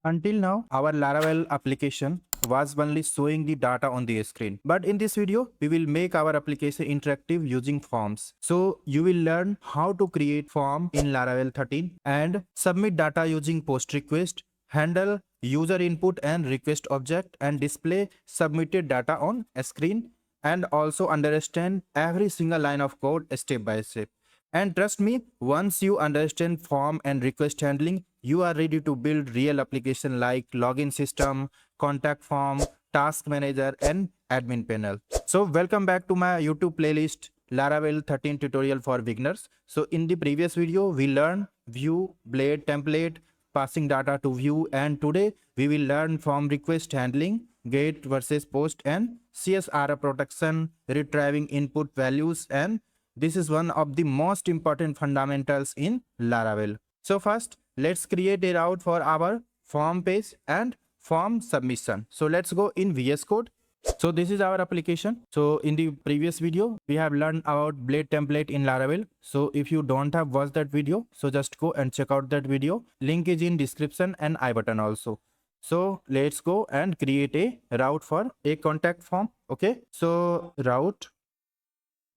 Until now, our Laravel application was only showing the data on the screen. But in this video, we will make our application interactive using forms. So you will learn how to create form in Laravel 13 and submit data using post request, handle user input and request object, and display submitted data on a screen, and also understand every single line of code step by step. And trust me, once you understand form and request handling, you are ready to build real application like login system, contact form, task manager, and admin panel. So welcome back to my YouTube playlist Laravel 13 tutorial for beginners. So in the previous video, we learned view, blade, template, passing data to view, and today we will learn form request handling, get versus post, and CSRF protection, retrieving input values, and this is one of the most important fundamentals in Laravel. So first, let's create a route for our form page and form submission. So let's go in VS Code. So this is our application. So in the previous video, we have learned about blade template in Laravel. So if you don't have watched that video, so just go and check out that video. Link is in description and I button also. So let's go and create a route for a contact form. Okay. So route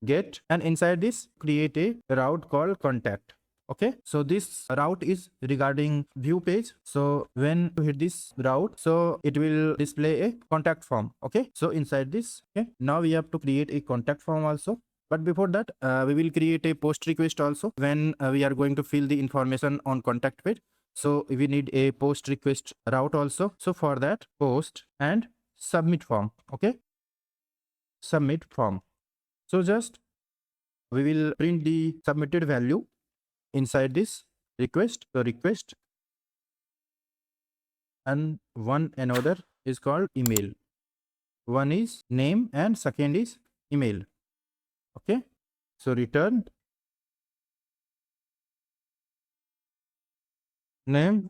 get, and inside this create a route called contact. Okay, so this route is regarding view page. So when you hit this route, so it will display a contact form. Okay, so inside this, okay, now we have to create a contact form also. But before that, we will create a post request also when we are going to fill the information on contact page. So we need a post request route also. So for that, post and submit form. Okay, submit form. So just we will print the submitted value inside this request. So request, and one another is called email. One is name and second is email. Okay. So return name.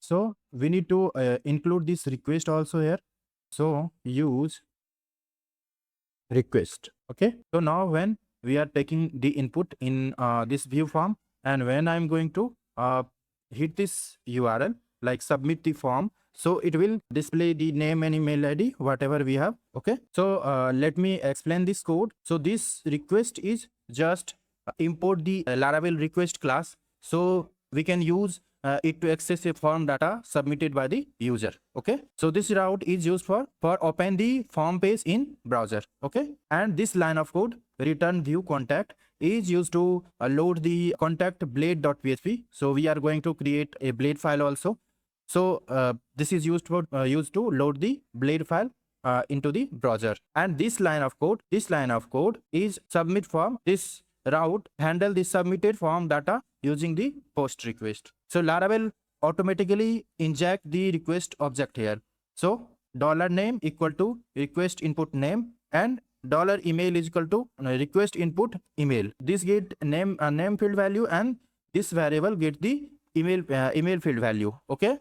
So we need to include this request also here. So use request. Okay, so now when we are taking the input in this view form, and when I'm going to hit this URL like submit the form, so it will display the name and email ID whatever we have. Okay, so let me explain this code. So this request is just import the Laravel request class, so we can use it to access a form data submitted by the user. Okay, so this route is used for open the form page in browser. Okay, and this line of code return view contact is used to load the contact blade.php. So we are going to create a blade file also. So this is used for used to load the blade file into the browser. And this line of code is submit form. This route handle the submitted form data using the post request. So Laravel automatically inject the request object here. So $name equal to request input name, and $email is equal to request input email. This get name field value, and this variable get the email field value. Okay,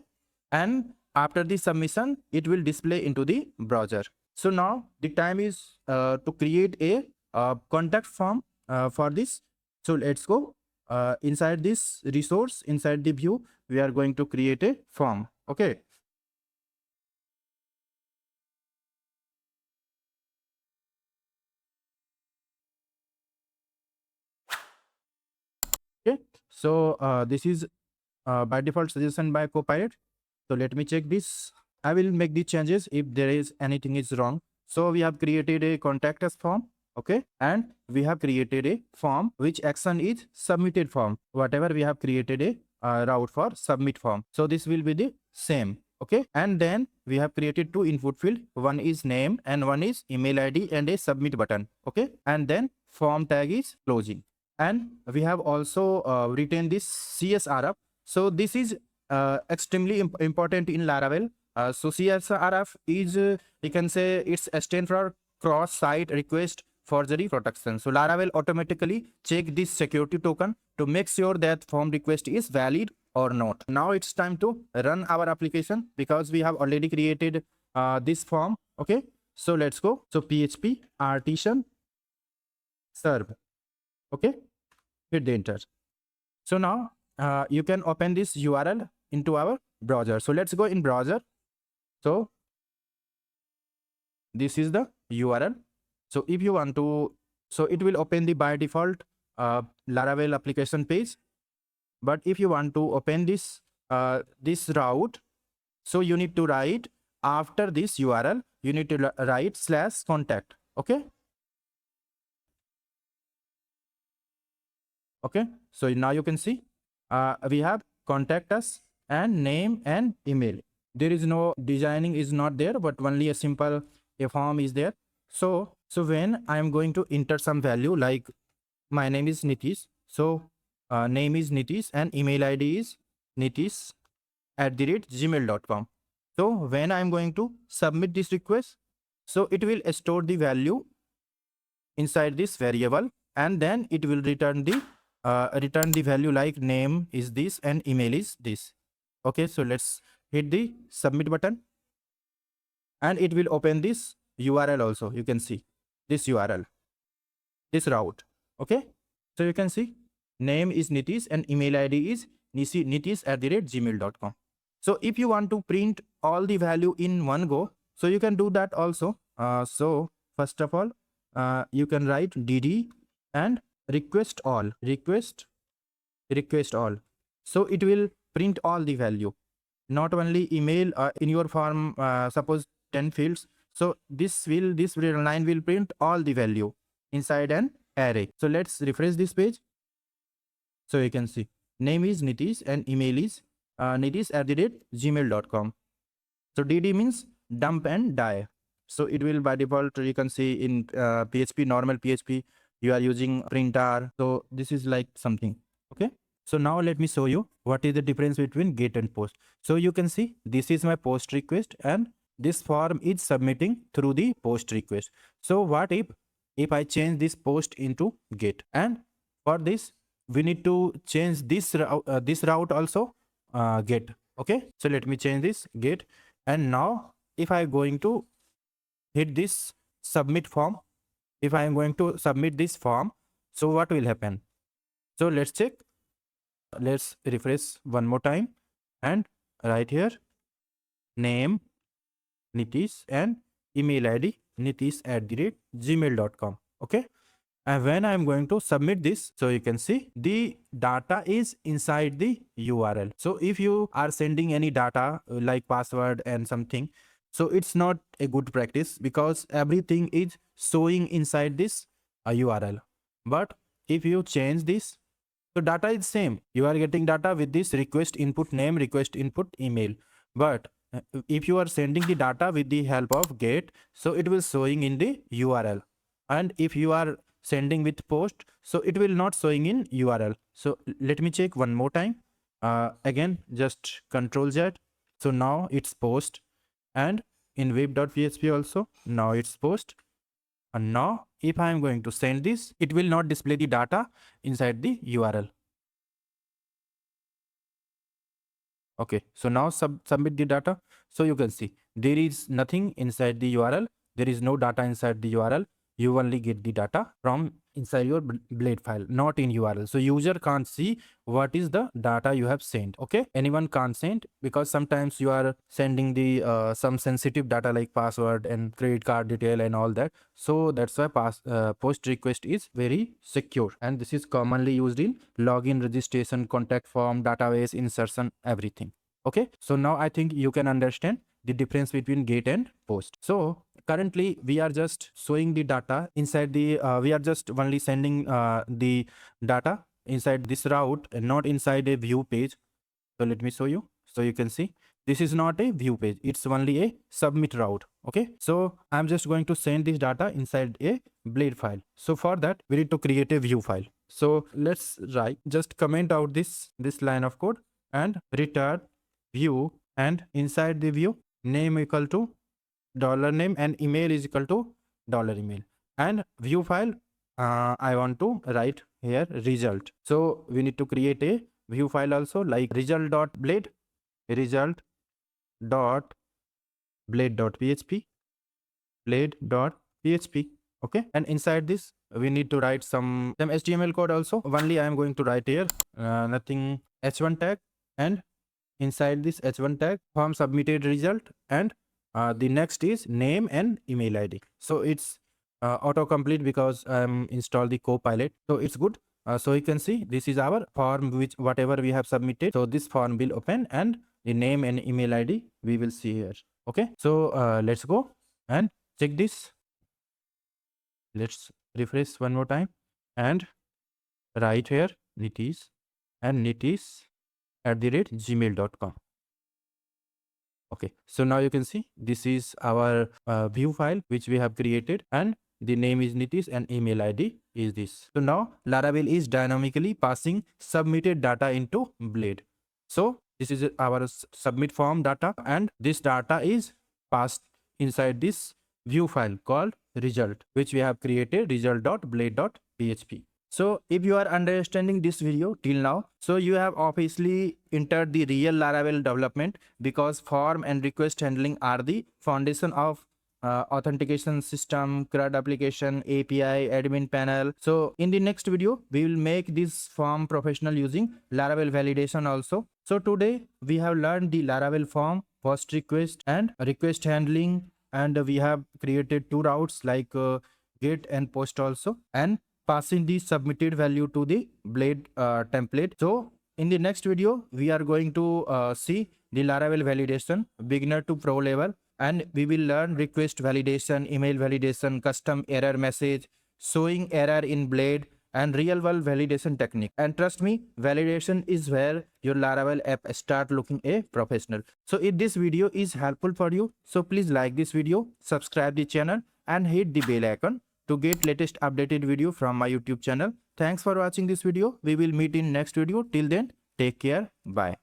and after the submission, it will display into the browser. So now the time is to create a contact form for this. So let's go inside this resource, inside the view, we are going to create a form. Okay, okay, so this is by default suggestion by Copilot. So let me check this. I will make the changes if there is anything is wrong. So we have created a contact us form. Okay, and we have created a form which action is submitted form. Whatever we have created a route for submit form. So this will be the same. Okay, and then we have created two input field. One is name and one is email ID and a submit button. Okay, and then form tag is closing. And we have also written this CSRF. So this is extremely important in Laravel. So CSRF is you can say it's a stand for cross-site request forgery protection. So Laravel automatically check this security token to make sure that form request is valid or not. Now it's time to run our application because we have already created this form. Okay, so let's go. So PHP artisan serve. Okay, hit the enter. So now you can open this URL into our browser. So let's go in browser. So this is the URL. So if you want to, so it will open the by default Laravel application page. But if you want to open this this route, so you need to write after this URL, you need to write /contact. Okay. Okay. So now you can see we have contact us and name and email. There is no designing is not there, but only a simple a form is there. So when I am going to enter some value, like my name is Nitish, so name is Nitish and email ID is nitish@gmail.com. So when I am going to submit this request, so it will store the value inside this variable, and then it will return the value like name is this and email is this. Okay, so let's hit the submit button, and it will open this URL also. You can see this URL, this route. Okay, so you can see name is Nitish and email ID is nitish@gmail.com. So if you want to print all the value in one go, so you can do that also. So first of all, you can write dd and request all. So it will print all the value, not only email. In your form, suppose 10 fields, so this line will print all the value inside an array. So let's refresh this page. So you can see name is Nitish and email is nitish@gmail.com. So dd means dump and die. So it will by default, you can see in PHP, normal PHP, you are using printer. So this is like something. Okay. So now let me show you what is the difference between get and post. So you can see this is my post request and this form is submitting through the post request. So what if I change this post into get, and for this we need to change this route also get. Okay. So let me change this get, and now if I am going to hit this submit form, if I am going to submit this form, so what will happen? So let's check. Let's refresh one more time, and right here name Nitish and email ID nitish@gmail.com. Okay. And when I'm going to submit this, so you can see the data is inside the URL. So if you are sending any data like password and something, so it's not a good practice, because everything is showing inside this URL. But if you change this, so data is same. You are getting data with this request input name, request input email. But if you are sending the data with the help of get, so it will showing in the URL. And if you are sending with post, so it will not showing in URL. So let me check one more time. Again, just Control Z. So now it's post, and in web.php also now it's post. And now if I am going to send this, it will not display the data inside the URL. Okay, so now submit the data. So you can see there is nothing inside the URL. There is no data inside the URL. You only get the data from inside your blade file, not in URL. So user can't see what is the data you have sent. Okay, anyone can't send, because sometimes you are sending the some sensitive data like password and credit card detail and all that. So that's why post request is very secure, and this is commonly used in login, registration, contact form, database insertion, everything. Okay, so now I think you can understand the difference between get and post. So currently we are just showing the data inside the we are just only sending the data inside this route and not inside a view page. So let me show you. So you can see this is not a view page, it's only a submit route. Okay, so I'm just going to send this data inside a blade file. So for that we need to create a view file. So let's just comment out this line of code and return view, and inside the view name equal to $name and email is equal to $email, and view file I want to write here result. So we need to create a view file also, like result.blade, result.blade.php, blade.php. Okay, and inside this we need to write some HTML code also. Only I am going to write here nothing h1 tag, and inside this h1 tag form submitted result, and the next is name and email ID. So it's autocomplete because I'm installed the Copilot, so it's good. So you can see this is our form, which whatever we have submitted. So this form will open, and the name and email ID we will see here. Okay, so let's go and check this. Let's refresh one more time and write here Nitish and nitish@gmail.com. Okay, so now you can see this is our view file which we have created, and the name is Nitish and email ID is this. So now Laravel is dynamically passing submitted data into Blade. So this is our submit form data, and this data is passed inside this view file called result, which we have created, result.blade.php. So if you are understanding this video till now, so you have obviously entered the real Laravel development, because form and request handling are the foundation of authentication system, CRUD application, API, admin panel. So in the next video, we will make this form professional using Laravel validation also. So today we have learned the Laravel form, post request and request handling, and we have created two routes like get and post also, and passing the submitted value to the Blade template. So in the next video, we are going to see the Laravel validation, beginner to pro level, and we will learn request validation, email validation, custom error message, showing error in Blade, and real world validation technique. And trust me, validation is where your Laravel app start looking a professional. So if this video is helpful for you, so please like this video, subscribe the channel, and hit the bell icon to get latest updated video from my YouTube channel. Thanks for watching this video. We will meet in next video. Till then, take care. Bye.